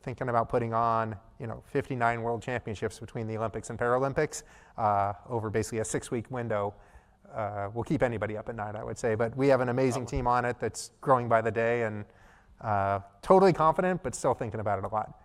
thinking about putting on 59 world championships between the Olympics and Paralympics over basically a 6-week window will keep anybody up at night, I would say. But we have an amazing team on it that's growing by the day, and totally confident, but still thinking about it a lot.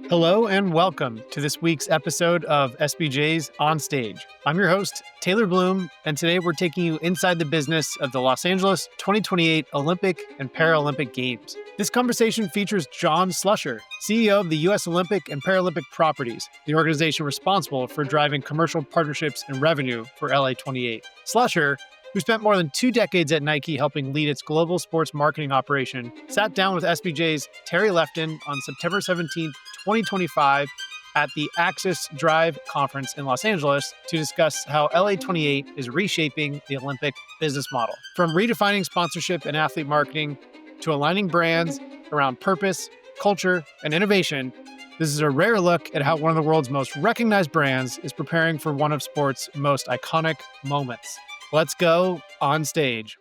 Hello and welcome to this week's episode of SBJ's On Stage. I'm your host, Taylor Bloom, and today we're taking you inside the business of the Los Angeles 2028 Olympic and Paralympic Games. This conversation features John Slusher, CEO of the U.S. Olympic and Paralympic Properties, the organization responsible for driving commercial partnerships and revenue for LA28. Slusher, who spent more than 2 decades at Nike helping lead its global sports marketing operation, sat down with SBJ's Terry Lefton on September 17th, 2025 at the Axis Drive conference in Los Angeles to discuss how LA28 is reshaping the Olympic business model. From redefining sponsorship and athlete marketing to aligning brands around purpose, culture, and innovation, this is a rare look at how one of the world's most recognized brands is preparing for one of sport's most iconic moments. Let's go on stage.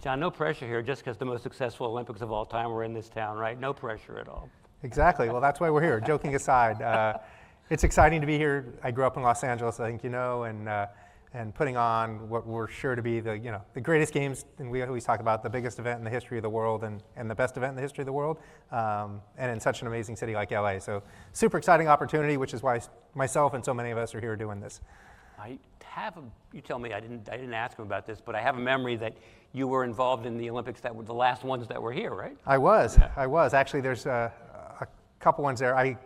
John, no pressure here just because the most successful Olympics of all time were in this town, right? No pressure at all. Exactly. Well, that's why we're here. Joking aside, it's exciting to be here. I grew up in Los Angeles, I think you know, and putting on what we're sure to be the greatest games, and we always talk about the biggest event in the history of the world and the best event in the history of the world, and in such an amazing city like LA. So super exciting opportunity, which is why myself and so many of us are here doing this. You tell me, I didn't ask him about this, but I have a memory that you were involved in the Olympics that were the last ones that were here, right? I was. Actually, there's a couple ones there. I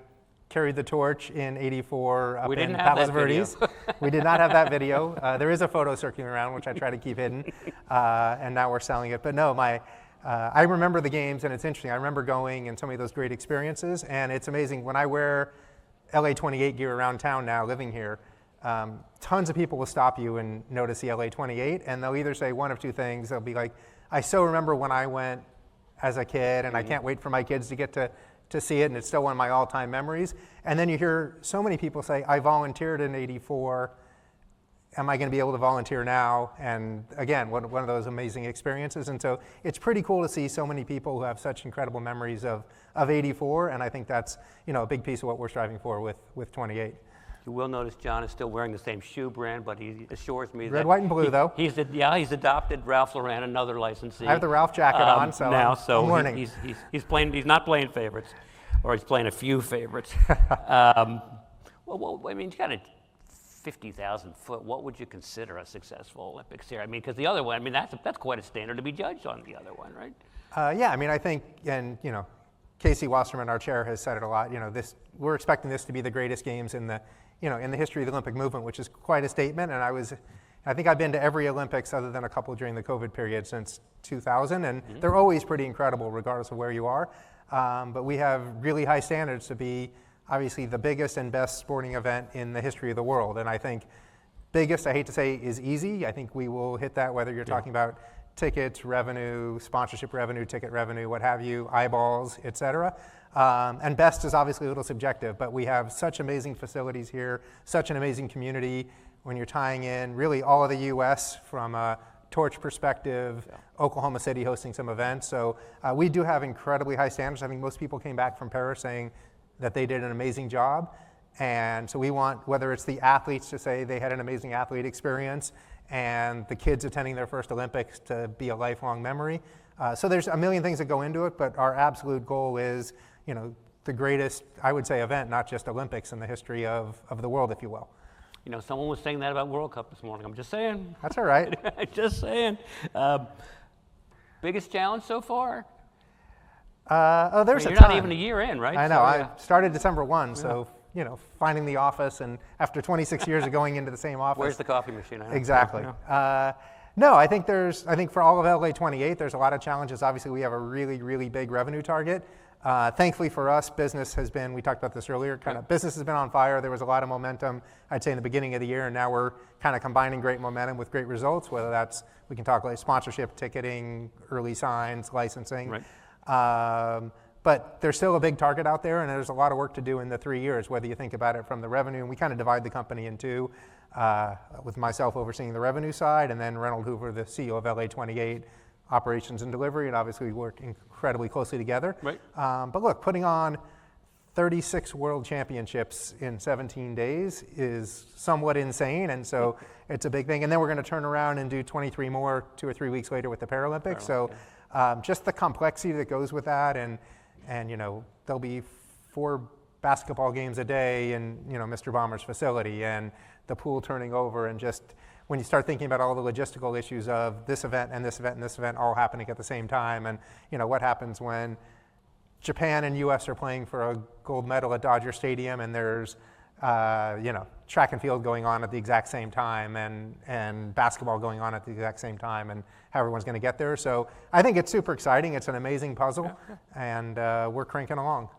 carried the torch in '84 up in Palos Verdes. We did not have that video. There is a photo circulating around, which I try to keep hidden, and now we're selling it. But no, I remember the games, and it's interesting. I remember going and some of those great experiences, and it's amazing. When I wear LA28 gear around town now, living here, tons of people will stop you and notice the LA28, and they'll either say one of two things. They'll be like, I so remember when I went as a kid, and I can't wait for my kids to get to see it, and it's still one of my all-time memories. And then you hear so many people say, I volunteered in '84, am I going to be able to volunteer now? And again, one of those amazing experiences. And so it's pretty cool to see so many people who have such incredible memories of '84, and I think that's a big piece of what we're striving for with 28. You will notice John is still wearing the same shoe brand, but he assures me that red, white, and blue, though. He's adopted Ralph Lauren, another licensee. I have the Ralph jacket on, so I'm learning. He's playing. He's not playing favorites, or he's playing a few favorites. Well, I mean, you got a 50,000 foot. What would you consider a successful Olympics here? I mean, because the other one, I mean, that's quite a standard to be judged on. The other one, right? Yeah, I mean, I think, and Casey Wasserman, our chair, has said it a lot. We're expecting this to be the greatest games in the history of the Olympic movement, which is quite a statement. And I think I've been to every Olympics other than a couple during the COVID period since 2000, and they're always pretty incredible regardless of where you are. But we have really high standards to be obviously the biggest and best sporting event in the history of the world. And I think biggest, I hate to say, is easy. I think we will hit that whether you're talking about tickets, revenue, sponsorship revenue, ticket revenue, what have you, eyeballs, et cetera. And best is obviously a little subjective, but we have such amazing facilities here, such an amazing community. When you're tying in really all of the U.S. from a torch perspective, Oklahoma City hosting some events. So we do have incredibly high standards. I think most people came back from Paris saying that they did an amazing job. And so we want, whether it's the athletes to say they had an amazing athlete experience and the kids attending their first Olympics to be a lifelong memory. So there's a million things that go into it, but our absolute goal is, the greatest, I would say, event, not just Olympics, in the history of the world, if you will. Someone was saying that about World Cup this morning. I'm just saying. That's all right. Just saying. Biggest challenge so far? There's you're a ton. Not even a year in, right? I know. I started December 1, so finding the office, and after 26 years of going into the same office. Where's the coffee machine? Exactly. No, I think for all of LA28, there's a lot of challenges. Obviously, we have a really, really big revenue target. Thankfully for us, business has been, we talked about this earlier, business has been on fire. There was a lot of momentum, I'd say, in the beginning of the year, and now we're kind of combining great momentum with great results, whether that's, we can talk like sponsorship, ticketing, early signs, licensing. Right. But there's still a big target out there, and there's a lot of work to do in the 3 years, whether you think about it from the revenue, and we kind of divide the company in two, with myself overseeing the revenue side, and then Reynold Hoover, the CEO of LA28, operations and delivery, and obviously we work incredibly closely together. Right. But look, putting on 36 world championships in 17 days is somewhat insane, and so it's a big thing. And then we're going to turn around and do 23 more 2 or 3 weeks later with the Paralympics. So just the complexity that goes with that, and there'll be 4 basketball games a day in Mr. Bomber's facility, and the pool turning over, and just when you start thinking about all the logistical issues of this event and this event and this event all happening at the same time, and what happens when Japan and U.S. are playing for a gold medal at Dodger Stadium, and there's track and field going on at the exact same time, and basketball going on at the exact same time, and how everyone's going to get there. So I think it's super exciting. It's an amazing puzzle, and we're cranking along.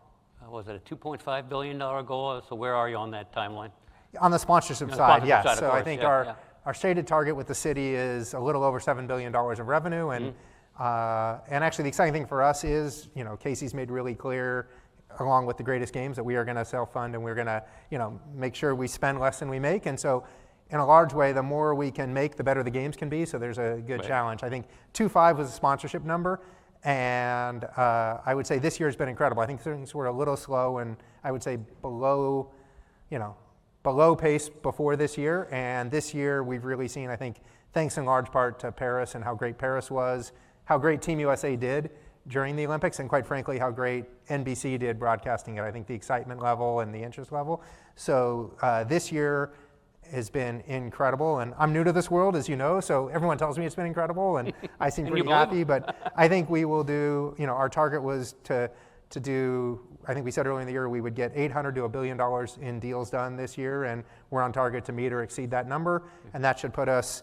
Was it a $2.5 billion goal? So where are you on that timeline? On the sponsorship side, yes. Side, so course, I think yeah. our stated target with the city is a little over $7 billion of revenue, and actually the exciting thing for us is, Casey's made really clear, along with the greatest games, that we are going to self-fund, and we're going to, make sure we spend less than we make. And so, in a large way, the more we can make, the better the games can be. So there's a good challenge. I think 2.5 was a sponsorship number, and I would say this year has been incredible. I think things were a little slow, and I would say below pace before this year. And this year we've really seen, I think, thanks in large part to Paris and how great Paris was, how great Team USA did during the Olympics, and quite frankly, how great NBC did broadcasting it. I think the excitement level and the interest level. So this year has been incredible, and I'm new to this world, as you know, so everyone tells me it's been incredible, and I seem pretty happy, but I think we will do, our target was to do, I think we said earlier in the year we would get $800 to $1 billion in deals done this year, and we're on target to meet or exceed that number, and that should put us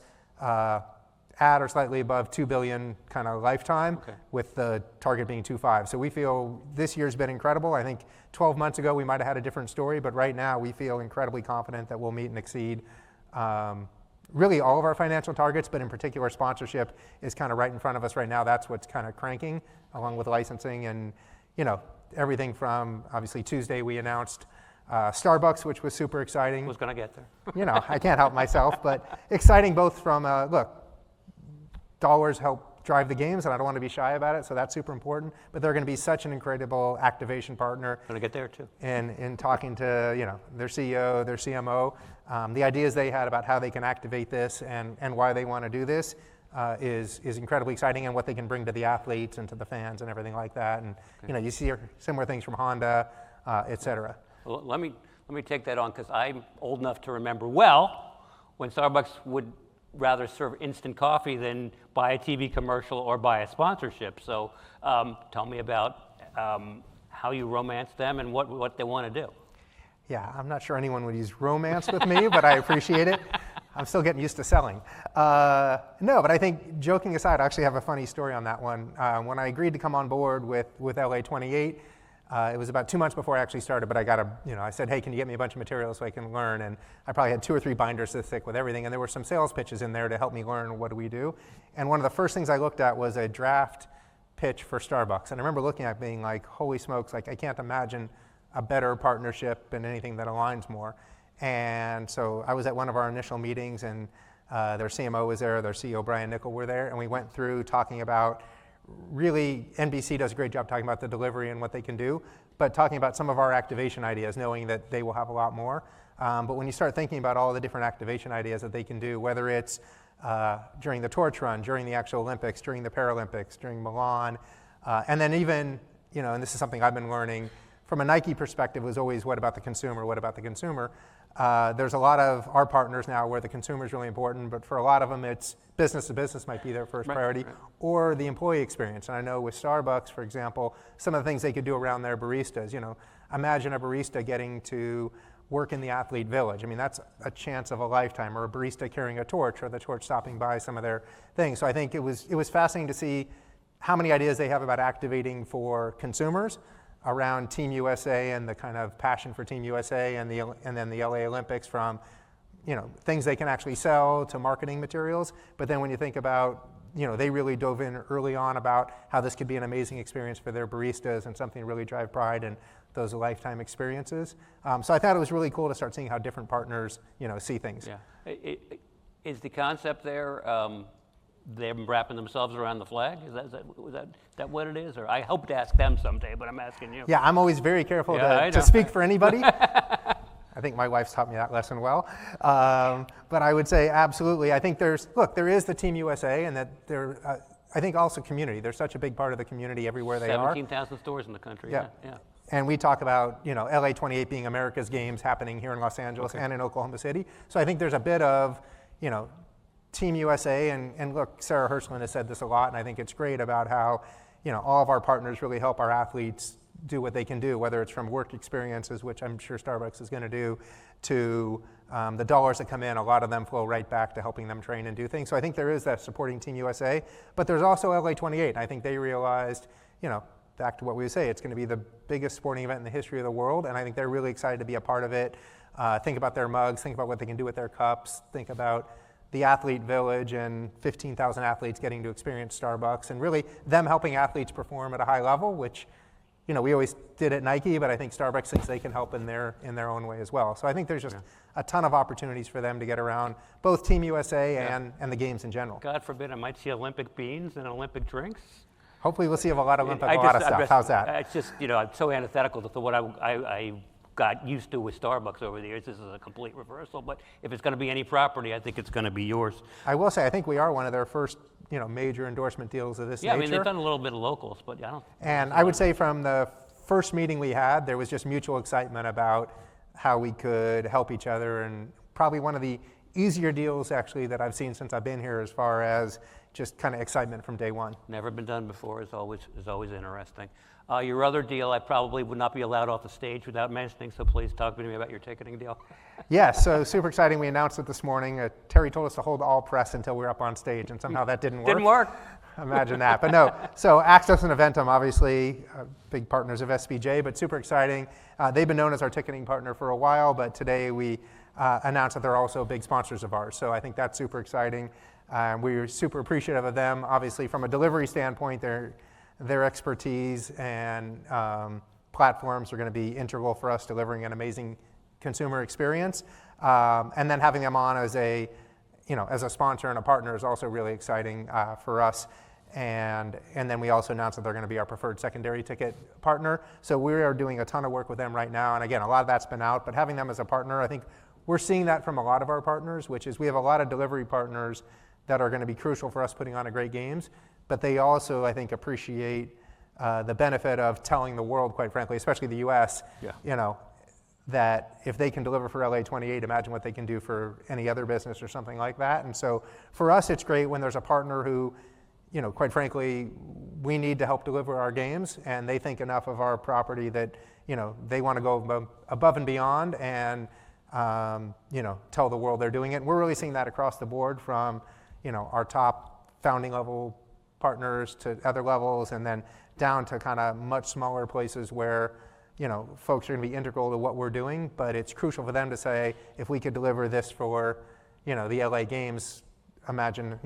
at or slightly above $2 billion kind of lifetime, with the target being 2.5. So we feel this year's been incredible. I think 12 months ago we might have had a different story, but right now we feel incredibly confident that we'll meet and exceed really all of our financial targets, but in particular sponsorship is kind of right in front of us right now. That's what's kind of cranking, along with licensing and everything from, obviously Tuesday we announced Starbucks, which was super exciting. Who's going to get there? I can't help myself, but exciting both from, look, dollars help drive the games, and I don't want to be shy about it, so that's super important. But they're going to be such an incredible activation partner. Going to get there too. In talking to their CEO, their CMO, the ideas they had about how they can activate this and why they want to do this is incredibly exciting, and what they can bring to the athletes and to the fans and everything like that. And you see similar things from Honda, et cetera. Well, let me take that on, because I'm old enough to remember well when Starbucks would rather serve instant coffee than buy a TV commercial or buy a sponsorship. So tell me about how you romance them and what they want to do. Yeah, I'm not sure anyone would use romance with me, but I appreciate it. I'm still getting used to selling. No, but I think, joking aside, I actually have a funny story on that one. When I agreed to come on board with LA28, it was about 2 months before I actually started, but I said, hey, can you get me a bunch of materials so I can learn? And I probably had 2 or 3 binders this thick with everything, and there were some sales pitches in there to help me learn what do we do. And one of the first things I looked at was a draft pitch for Starbucks. And I remember looking at it being like, holy smokes, like I can't imagine a better partnership and anything that aligns more. And so I was at one of our initial meetings, and their CMO was there, their CEO Brian Nickel were there, and we went through talking about, really, NBC does a great job talking about the delivery and what they can do, but talking about some of our activation ideas, knowing that they will have a lot more. But when you start thinking about all the different activation ideas that they can do, whether it's during the torch run, during the actual Olympics, during the Paralympics, during Milan, and then even, and this is something I've been learning, from a Nike perspective, was always what about the consumer, what about the consumer? There's a lot of our partners now where the consumer is really important, but for a lot of them it's business to business might be their first priority, or the employee experience. And I know with Starbucks, for example, some of the things they could do around their baristas, imagine a barista getting to work in the athlete village. I mean, that's a chance of a lifetime, or a barista carrying a torch, or the torch stopping by some of their things. So I think it was fascinating to see how many ideas they have about activating for consumers around Team USA and the kind of passion for Team USA and then the LA Olympics, from things they can actually sell to marketing materials. But then when you think about, they really dove in early on about how this could be an amazing experience for their baristas and something to really drive pride and those lifetime experiences. So I thought it was really cool to start seeing how different partners see things. Yeah. Is the concept there them wrapping themselves around the flag? Was that what it is? Or I hope to ask them someday, but I'm asking you. Yeah, I'm always very careful Yeah, I to know. speak for anybody. I think my wife's taught me that lesson well. But I would say absolutely. I think there is the Team USA, and that I think also community. They're such a big part of the community everywhere they are. 17,000 stores in the country. Yeah. Yeah. And we talk about, LA28 being America's games happening here in Los Angeles and in Oklahoma City. So I think there's a bit of, Team USA, and look, Sarah Hirschland has said this a lot, and I think it's great about how, all of our partners really help our athletes do what they can do, whether it's from work experiences, which I'm sure Starbucks is going to do, to the dollars that come in. A lot of them flow right back to helping them train and do things. So I think there is that supporting Team USA, but there's also LA28. I think they realized, back to what we would say, it's going to be the biggest sporting event in the history of the world, and I think they're really excited to be a part of it. Think about their mugs, think about what they can do with their cups, think about the athlete village and 15,000 athletes getting to experience Starbucks, and really them helping athletes perform at a high level, which we always did at Nike, but I think Starbucks thinks they can help in their own way as well. So I think there's just a ton of opportunities for them to get around both Team USA and the games in general. God forbid I might see Olympic beans and Olympic drinks. Hopefully we'll see a lot of stuff. How's that? It's just, I'm so antithetical to what I got used to with Starbucks over the years. This is a complete reversal, but if it's going to be any property, I think it's going to be yours. I will say, I think we are one of their first, major endorsement deals of this nature. Yeah, I mean, they've done a little bit of locals, but I don't. And I would say from the first meeting we had, there was just mutual excitement about how we could help each other, and probably one of the easier deals actually that I've seen since I've been here, as far as just kind of excitement from day one. Never been done before is always interesting. Your other deal, I probably would not be allowed off the stage without mentioning, so please talk to me about your ticketing deal. Yeah, so super exciting. We announced it this morning. Terry told us to hold all press until we were up on stage, and somehow that didn't work. Didn't work? Imagine that. But no, so Access and Eventum, obviously big partners of SBJ, but super exciting. They've been known as our ticketing partner for a while, but today we announced that they're also big sponsors of ours. So I think that's super exciting. We're super appreciative of them. Obviously, from a delivery standpoint, their expertise and platforms are going to be integral for us delivering an amazing consumer experience. And then having them on as a sponsor and a partner is also really exciting for us. And then we also announced that they're going to be our preferred secondary ticket partner. So we are doing a ton of work with them right now. And again, a lot of that's been out, but having them as a partner, I think we're seeing that from a lot of our partners, which is we have a lot of delivery partners that are going to be crucial for us putting on a great games, but they also, I think, appreciate the benefit of telling the world, quite frankly, especially the US, that if they can deliver for LA28, imagine what they can do for any other business or something like that. And so for us, it's great when there's a partner who, quite frankly, we need to help deliver our games, and they think enough of our property that, they want to go above and beyond and, tell the world they're doing it. And we're really seeing that across the board from, our top founding level partners to other levels, and then down to kind of much smaller places where, folks are going to be integral to what we're doing, but it's crucial for them to say, if we could deliver this for, the LA Games, imagine,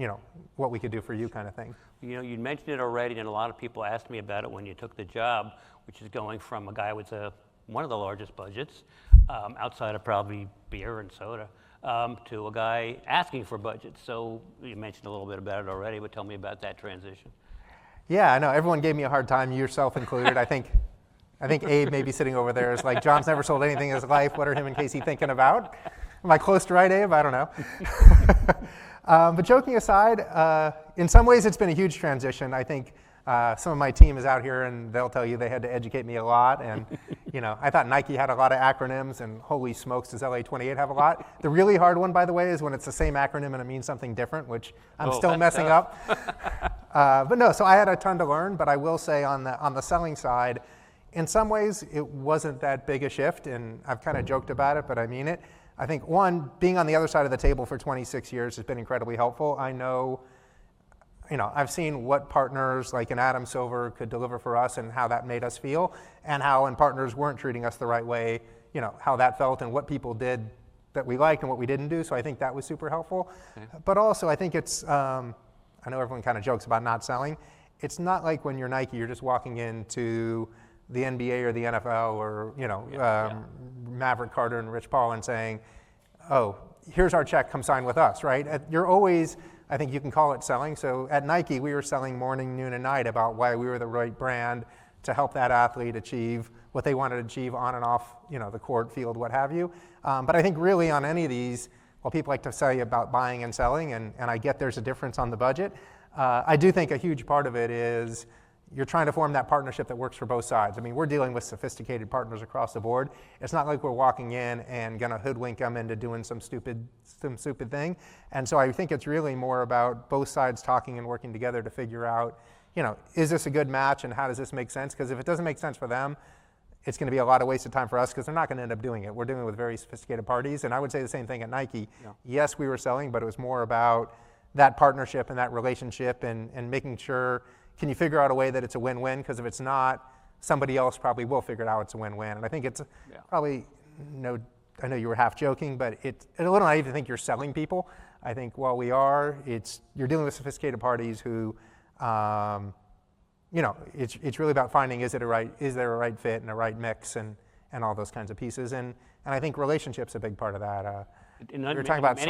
what we could do for you, kind of thing. You mentioned it already, and a lot of people asked me about it when you took the job, which is going from a guy with one of the largest budgets, outside of probably beer and soda, to a guy asking for budgets. So you mentioned a little bit about it already, but tell me about that transition. Yeah, I know. Everyone gave me a hard time, yourself included. I think Abe may be sitting over there is like, John's never sold anything in his life. What are him and Casey thinking about? Am I close to right, Abe? I don't know. But joking aside, in some ways it's been a huge transition. I think some of my team is out here and they'll tell you they had to educate me a lot. And I thought Nike had a lot of acronyms, and holy smokes, does LA28 have a lot? The really hard one, by the way, is when it's the same acronym and it means something different, which I'm still messing up. But no, so I had a ton to learn, but I will say on the selling side, in some ways it wasn't that big a shift, and I've kind of joked about it, but I mean it. I think, one, being on the other side of the table for 26 years has been incredibly helpful. I know, I've seen what partners like an Adam Silver could deliver for us and how that made us feel, and how when partners weren't treating us the right way, how that felt and what people did that we liked and what we didn't do. So I think that was super helpful. Okay. But also I think it's, I know everyone kind of jokes about not selling. It's not like when you're Nike, you're just walking into the NBA or the NFL or, Maverick Carter and Rich Paul and saying, oh, here's our check, come sign with us, right? You're always, I think you can call it selling. So at Nike, we were selling morning, noon, and night about why we were the right brand to help that athlete achieve what they wanted to achieve on and off, the court, field, what have you. But I think really on any of these, well, people like to tell you about buying and selling, and I get there's a difference on the budget. I do think a huge part of it is you're trying to form that partnership that works for both sides. I mean, we're dealing with sophisticated partners across the board. It's not like we're walking in and gonna hoodwink them into doing some stupid thing. And so I think it's really more about both sides talking and working together to figure out, is this a good match and how does this make sense? Because if it doesn't make sense for them, it's going to be a lot of wasted time for us because they're not going to end up doing it. We're dealing with very sophisticated parties, and I would say the same thing at Nike. Yeah. Yes, we were selling, but it was more about that partnership and that relationship and making sure, can you figure out a way that it's a win-win? Because if it's not, somebody else probably will figure it out it's a win-win. And I think it's probably, I know you were half joking, but it's a little naive to think you're selling people. I think while we are, you're dealing with sophisticated parties who, it's really about finding is there a right fit and a right mix and all those kinds of pieces. And I think relationships a big part of that. In many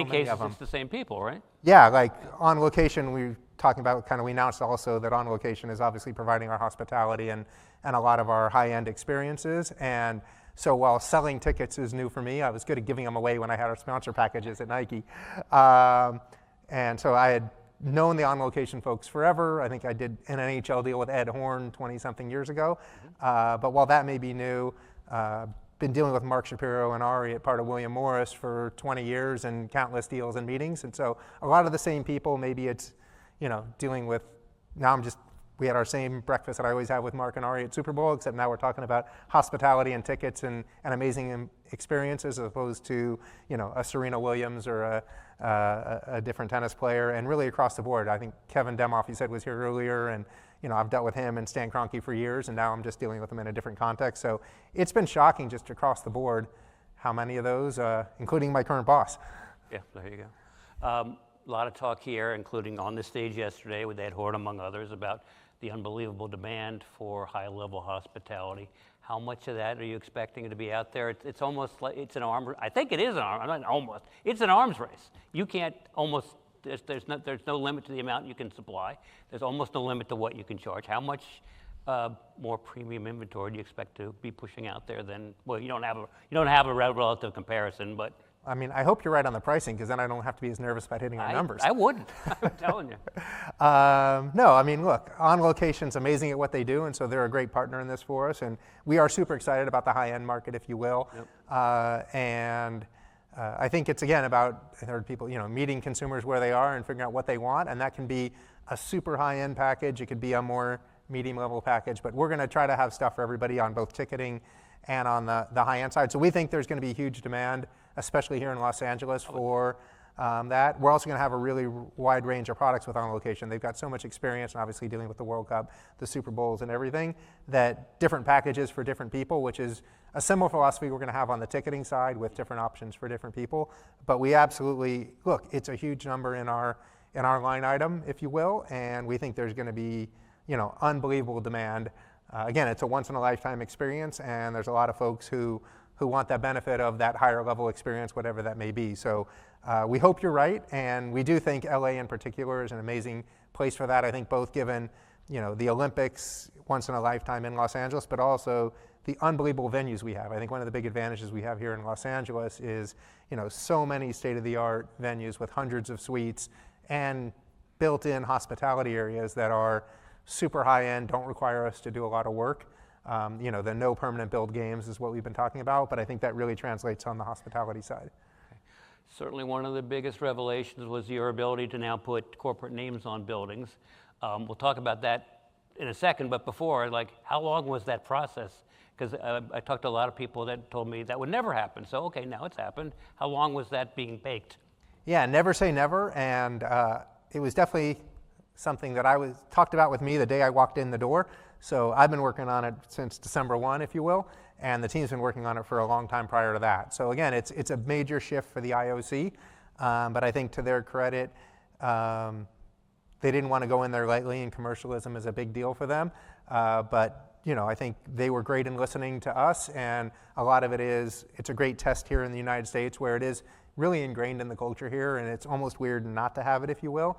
cases, it's the same people, right? Yeah, like On Location, we announced also that On Location is obviously providing our hospitality and a lot of our high-end experiences. And so while selling tickets is new for me, I was good at giving them away when I had our sponsor packages at Nike. And so I had known the On Location folks forever. I think I did an NHL deal with Ed Horn 20-something years ago. But while that may be new, been dealing with Mark Shapiro and Ari at part of William Morris for 20 years and countless deals and meetings. And so a lot of the same people, maybe it's, dealing with, we had our same breakfast that I always have with Mark and Ari at Super Bowl, except now we're talking about hospitality and tickets and amazing experiences as opposed to, a Serena Williams or a different tennis player, and really across the board. I think Kevin Demoff, you said, was here earlier, and I've dealt with him and Stan Kroenke for years, and now I'm just dealing with him in a different context. So it's been shocking just across the board how many of those, including my current boss. Yeah, there you go. A lot of talk here, including on this stage yesterday with Ed Horn, among others, about the unbelievable demand for high-level hospitality. How much of that are you expecting to be out there? It's almost like it's an arm. I think it is an arm. Not almost. It's an arms race. You can't almost. There's no limit to the amount you can supply. There's almost no limit to what you can charge. How much more premium inventory do you expect to be pushing out there than? Well, you don't have a relative comparison, but. I mean, I hope you're right on the pricing because then I don't have to be as nervous about hitting our numbers. I wouldn't. I'm telling you. No, I mean, look, On Location's amazing at what they do, and so they're a great partner in this for us. And we are super excited about the high-end market, if you will. Yep. I think it's, again, about, I heard people, meeting consumers where they are and figuring out what they want. And that can be a super high-end package. It could be a more medium-level package. But we're going to try to have stuff for everybody on both ticketing and on the high-end side. So we think there's going to be huge demand, especially here in Los Angeles, for that. We're also going to have a really wide range of products with On Location. They've got so much experience, and obviously dealing with the World Cup, the Super Bowls, and everything, that different packages for different people, which is a similar philosophy we're going to have on the ticketing side with different options for different people. But we absolutely, look, it's a huge number in our line item, if you will, and we think there's going to be, unbelievable demand. Again, it's a once-in-a-lifetime experience, and there's a lot of folks who want that benefit of that higher level experience, whatever that may be. So we hope you're right, and we do think LA in particular is an amazing place for that. I think both given, the Olympics once in a lifetime in Los Angeles, but also the unbelievable venues we have. I think one of the big advantages we have here in Los Angeles is, so many state-of-the-art venues with hundreds of suites and built-in hospitality areas that are super high-end, don't require us to do a lot of work. The no permanent build games is what we've been talking about, but I think that really translates on the hospitality side. Okay. Certainly one of the biggest revelations was your ability to now put corporate names on buildings. We'll talk about that in a second, but before, how long was that process? Because I talked to a lot of people that told me that would never happen. So, okay, now it's happened. How long was that being baked? Yeah, never say never, and it was definitely something that talked about with me the day I walked in the door. So I've been working on it since December 1, if you will, and the team's been working on it for a long time prior to that. So again, it's a major shift for the IOC, but I think to their credit, they didn't want to go in there lightly, and commercialism is a big deal for them. But I think they were great in listening to us, and a lot of it is, it's a great test here in the United States where it is really ingrained in the culture here, and it's almost weird not to have it, if you will.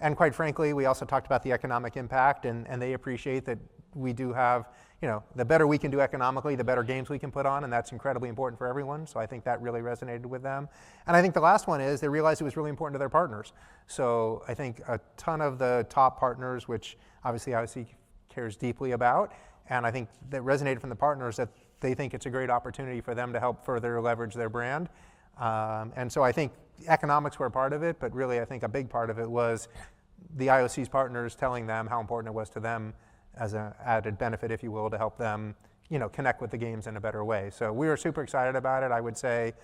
And quite frankly, we also talked about the economic impact, and they appreciate that we do have, the better we can do economically, the better games we can put on, and that's incredibly important for everyone. So I think that really resonated with them. And I think the last one is they realized it was really important to their partners. So I think a ton of the top partners, which obviously IOC cares deeply about, and I think that resonated from the partners that they think it's a great opportunity for them to help further leverage their brand. And so I think economics were a part of it, but really I think a big part of it was the IOC's partners telling them how important it was to them as an added benefit, if you will, to help them, connect with the games in a better way. So we were super excited about it. I would say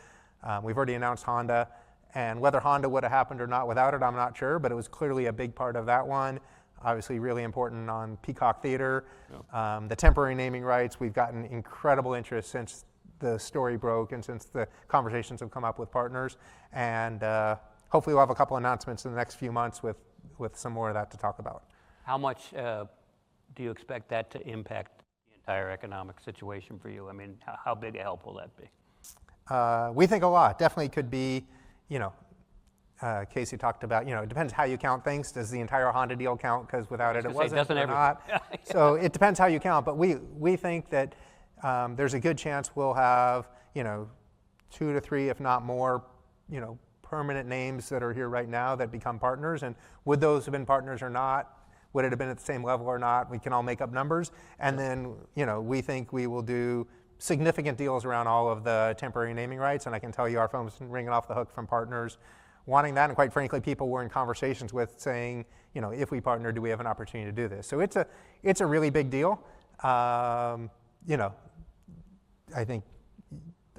we've already announced Honda, and whether Honda would have happened or not without it, I'm not sure, but it was clearly a big part of that one. Obviously really important on Peacock Theater. Yep. The temporary naming rights, we've gotten incredible interest since the story broke and since the conversations have come up with partners. And hopefully we'll have a couple announcements in the next few months with some more of that to talk about. How much do you expect that to impact the entire economic situation for you? I mean, how big a help will that be? We think a lot. Definitely could be, Casey talked about, it depends how you count things. Does the entire Honda deal count? Because without it wasn't or not. So it depends how you count. But we think that there's a good chance we'll have, 2 to 3, if not more, permanent names that are here right now that become partners. And would those have been partners or not? Would it have been at the same level or not? We can all make up numbers. And then, we think we will do significant deals around all of the temporary naming rights. And I can tell you our phone's ringing off the hook from partners wanting that. And quite frankly, people we're in conversations with saying, if we partner, do we have an opportunity to do this? So it's a really big deal. I think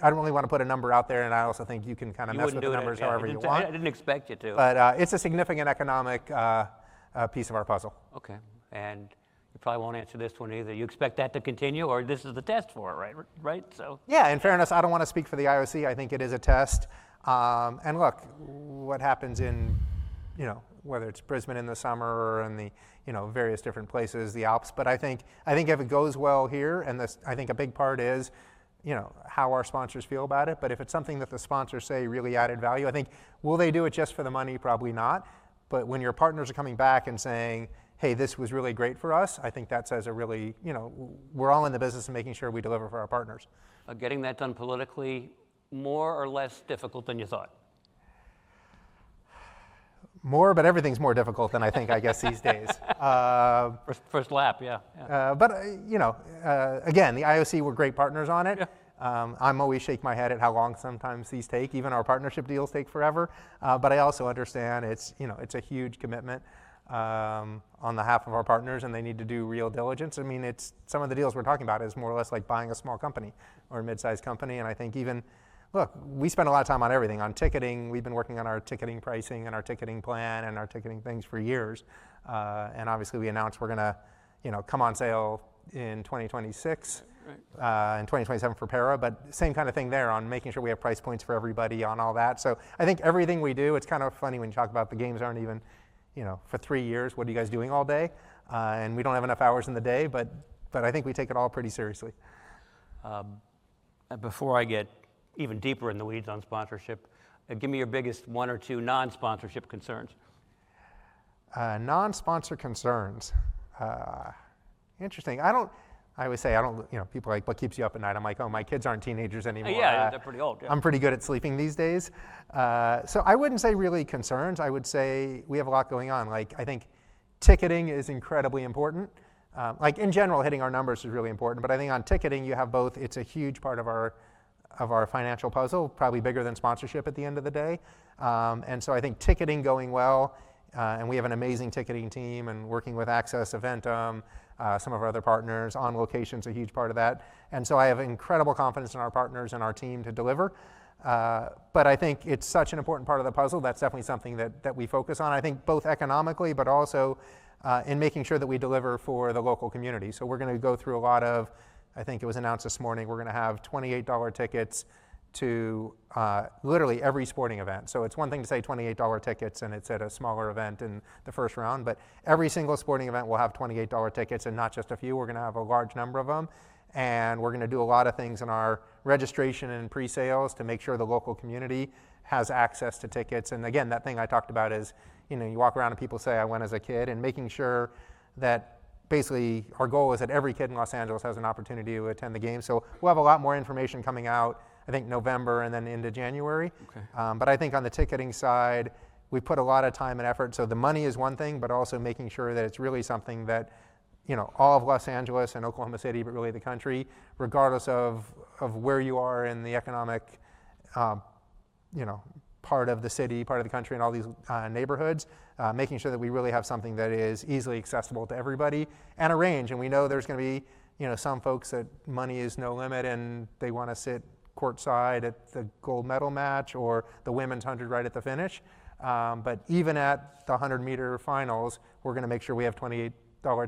I don't really want to put a number out there, and I also think you can kind of mess with the numbers however you want. I didn't expect you to. But it's a significant economic piece of our puzzle. Okay, and you probably won't answer this one either. You expect that to continue, or this is the test for it, right? So. Yeah, in fairness, I don't want to speak for the IOC. I think it is a test. And look, what happens in, whether it's Brisbane in the summer or in the, various different places, the Alps. But I think if it goes well here, and I think a big part is, how our sponsors feel about it. But if it's something that the sponsors say really added value, I think, will they do it just for the money? Probably not. But when your partners are coming back and saying, hey, this was really great for us, I think that says a really, we're all in the business of making sure we deliver for our partners. Getting that done politically, more or less difficult than you thought? More, but everything's more difficult than I think, I guess, these days. First lap, yeah. But, again, the IOC were great partners on it. Yeah. I'm always shake my head at how long sometimes these take. Even our partnership deals take forever. But I also understand it's a huge commitment on the half of our partners, and they need to do real diligence. I mean, some of the deals we're talking about is more or less like buying a small company or a mid-sized company. And I think look, we spend a lot of time on everything. On ticketing, we've been working on our ticketing pricing and our ticketing plan and our ticketing things for years. And obviously we announced we're going to, come on sale in 2026, in 2027 for Para, but same kind of thing there on making sure we have price points for everybody on all that. So I think everything we do, it's kind of funny when you talk about the games aren't even, for 3 years, what are you guys doing all day? And we don't have enough hours in the day, but I think we take it all pretty seriously. Before I get even deeper in the weeds on sponsorship, give me your biggest 1 or 2 non-sponsorship concerns. Non-sponsor concerns. Interesting. I always say, people are like, what keeps you up at night? I'm like, oh, my kids aren't teenagers anymore. Yeah, they're pretty old. Yeah. I'm pretty good at sleeping these days. So I wouldn't say really concerns. I would say we have a lot going on. Like, I think ticketing is incredibly important. Like in general, hitting our numbers is really important. But I think on ticketing, you have both. It's a huge part of our financial puzzle, probably bigger than sponsorship at the end of the day. And so I think ticketing going well, and we have an amazing ticketing team and working with Access, Eventum, some of our other partners. On Location's a huge part of that. And so I have incredible confidence in our partners and our team to deliver. But I think it's such an important part of the puzzle. That's definitely something that we focus on. I think both economically, but also in making sure that we deliver for the local community. So we're going to go through a lot of, I think it was announced this morning, we're going to have $28 tickets to literally every sporting event. So it's one thing to say $28 tickets and it's at a smaller event in the first round, but every single sporting event will have $28 tickets and not just a few. We're going to have a large number of them. And we're going to do a lot of things in our registration and pre-sales to make sure the local community has access to tickets. And again, that thing I talked about is, you walk around and people say, I went as a kid, and making sure that basically our goal is that every kid in Los Angeles has an opportunity to attend the game. So we'll have a lot more information coming out, I think November and then into January. Okay. But I think on the ticketing side, we put a lot of time and effort. So the money is one thing, but also making sure that it's really something that, all of Los Angeles and Oklahoma City, but really the country, regardless of where you are in the economic, part of the city, part of the country, and all these neighborhoods, making sure that we really have something that is easily accessible to everybody and a range. And we know there's going to be, some folks that money is no limit and they want to sit courtside at the gold medal match or the women's 100 right at the finish. But even at the 100-meter finals, we're going to make sure we have $28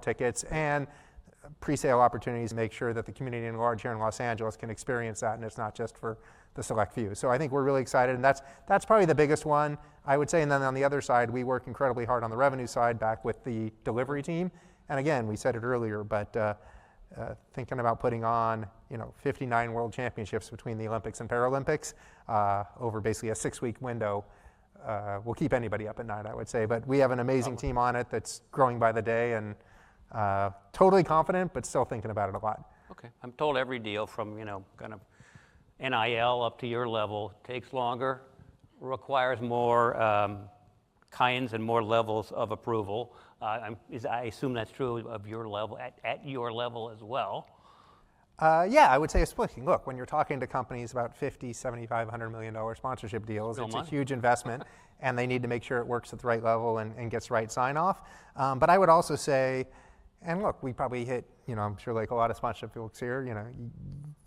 tickets and pre-sale opportunities to make sure that the community at large here in Los Angeles can experience that, and it's not just for the select few. So I think we're really excited, and that's probably the biggest one, I would say. And then on the other side, we work incredibly hard on the revenue side back with the delivery team. And again, we said it earlier, but thinking about putting on 59 world championships between the Olympics and Paralympics over basically a 6-week window will keep anybody up at night, I would say. But we have an amazing team on it that's growing by the day, and totally confident, but still thinking about it a lot. Okay. I'm told every deal from, kind of NIL up to your level takes longer, requires more kinds and more levels of approval. I assume that's true of your level, at your level as well. Yeah, I would say it's splitting. Look, when you're talking to companies about $50, $75, $100 million sponsorship deals, it's a huge investment, and they need to make sure it works at the right level and gets right sign-off. But I would also say, and look, we probably hit, I'm sure like a lot of sponsorship folks here,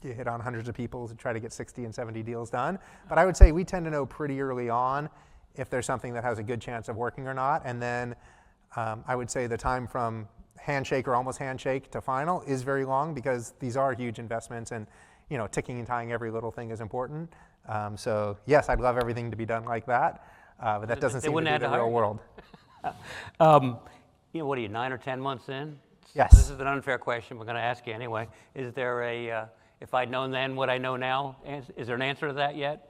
you hit on hundreds of people to try to get 60 and 70 deals done. But I would say we tend to know pretty early on if there's something that has a good chance of working or not. And then I would say the time from handshake or almost handshake to final is very long, because these are huge investments, and ticking and tying every little thing is important. So yes, I'd love everything to be done like that, but that doesn't seem to be the real world. What are you, 9 or 10 months in? Yes. This is an unfair question, but I'm going to ask you anyway. Is there if I'd known then what I know now, is there an answer to that yet?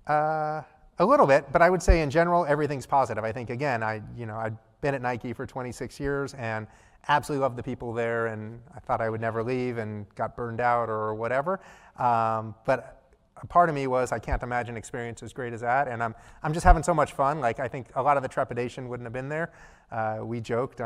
A little bit, but I would say in general, everything's positive. I think, again, I've been at Nike for 26 years and absolutely love the people there, and I thought I would never leave and got burned out or whatever. But a part of me was, I can't imagine experience as great as that, and I'm just having so much fun. Like, I think a lot of the trepidation wouldn't have been there. We joked,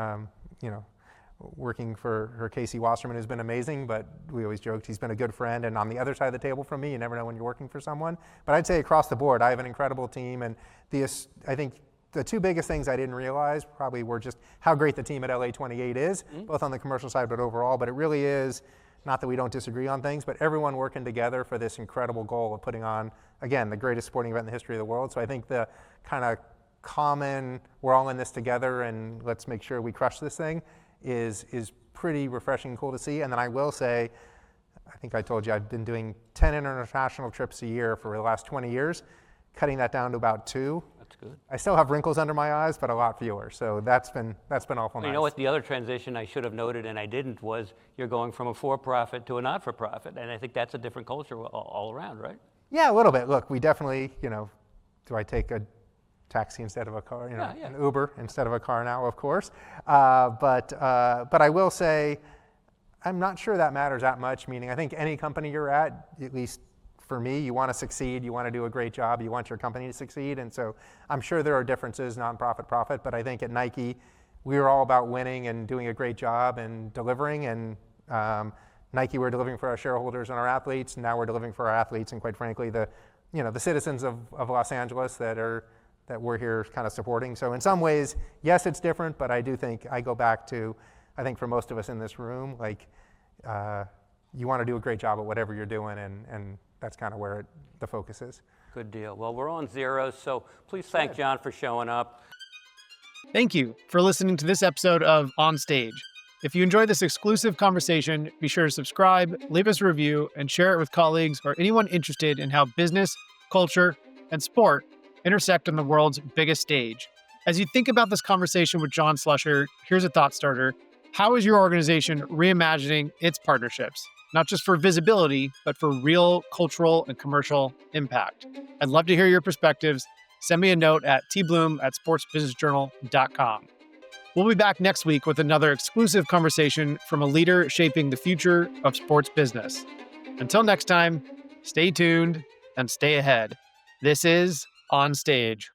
working for Casey Wasserman has been amazing, but we always joked he's been a good friend, and on the other side of the table from me, you never know when you're working for someone. But I'd say across the board, I have an incredible team, and I think the two biggest things I didn't realize probably were just how great the team at LA28 is, both on the commercial side but overall. But it really is, not that we don't disagree on things, but everyone working together for this incredible goal of putting on, again, the greatest sporting event in the history of the world. So I think the kind of common, we're all in this together and let's make sure we crush this thing, is pretty refreshing and cool to see. And then I will say, I think I told you, I've been doing 10 international trips a year for the last 20 years, cutting that down to about 2. That's good. I still have wrinkles under my eyes, but a lot fewer. So that's been awful nice. You know what? The other transition I should have noted and I didn't was you're going from a for-profit to a not-for-profit, and I think that's a different culture all around, right? Yeah, a little bit. Look, we definitely, do I take a taxi instead of a car? An Uber instead of a car now, of course. But I will say, I'm not sure that matters that much. Meaning, I think any company you're at least. For me, you want to succeed, you want to do a great job, you want your company to succeed, and so I'm sure there are differences, nonprofit, profit, but I think at Nike, we were all about winning and doing a great job and delivering, and Nike, we're delivering for our shareholders and our athletes, and now we're delivering for our athletes, and quite frankly, the citizens of Los Angeles that we're here kind of supporting. So in some ways, yes, it's different, but I do think I go back to, I think for most of us in this room, like, you want to do a great job at whatever you're doing, and that's kind of where the focus is. Good deal. Well, we're on zeros, so please thank John for showing up. Thank you for listening to this episode of On Stage. If you enjoyed this exclusive conversation, be sure to subscribe, leave us a review, and share it with colleagues or anyone interested in how business, culture, and sport intersect on the world's biggest stage. As you think about this conversation with John Slusher, here's a thought starter. How is your organization reimagining its partnerships? not just for visibility, but for real cultural and commercial impact. I'd love to hear your perspectives. Send me a note at tbloom@sportsbusinessjournal.com. We'll be back next week with another exclusive conversation from a leader shaping the future of sports business. Until next time, stay tuned and stay ahead. This is On Stage.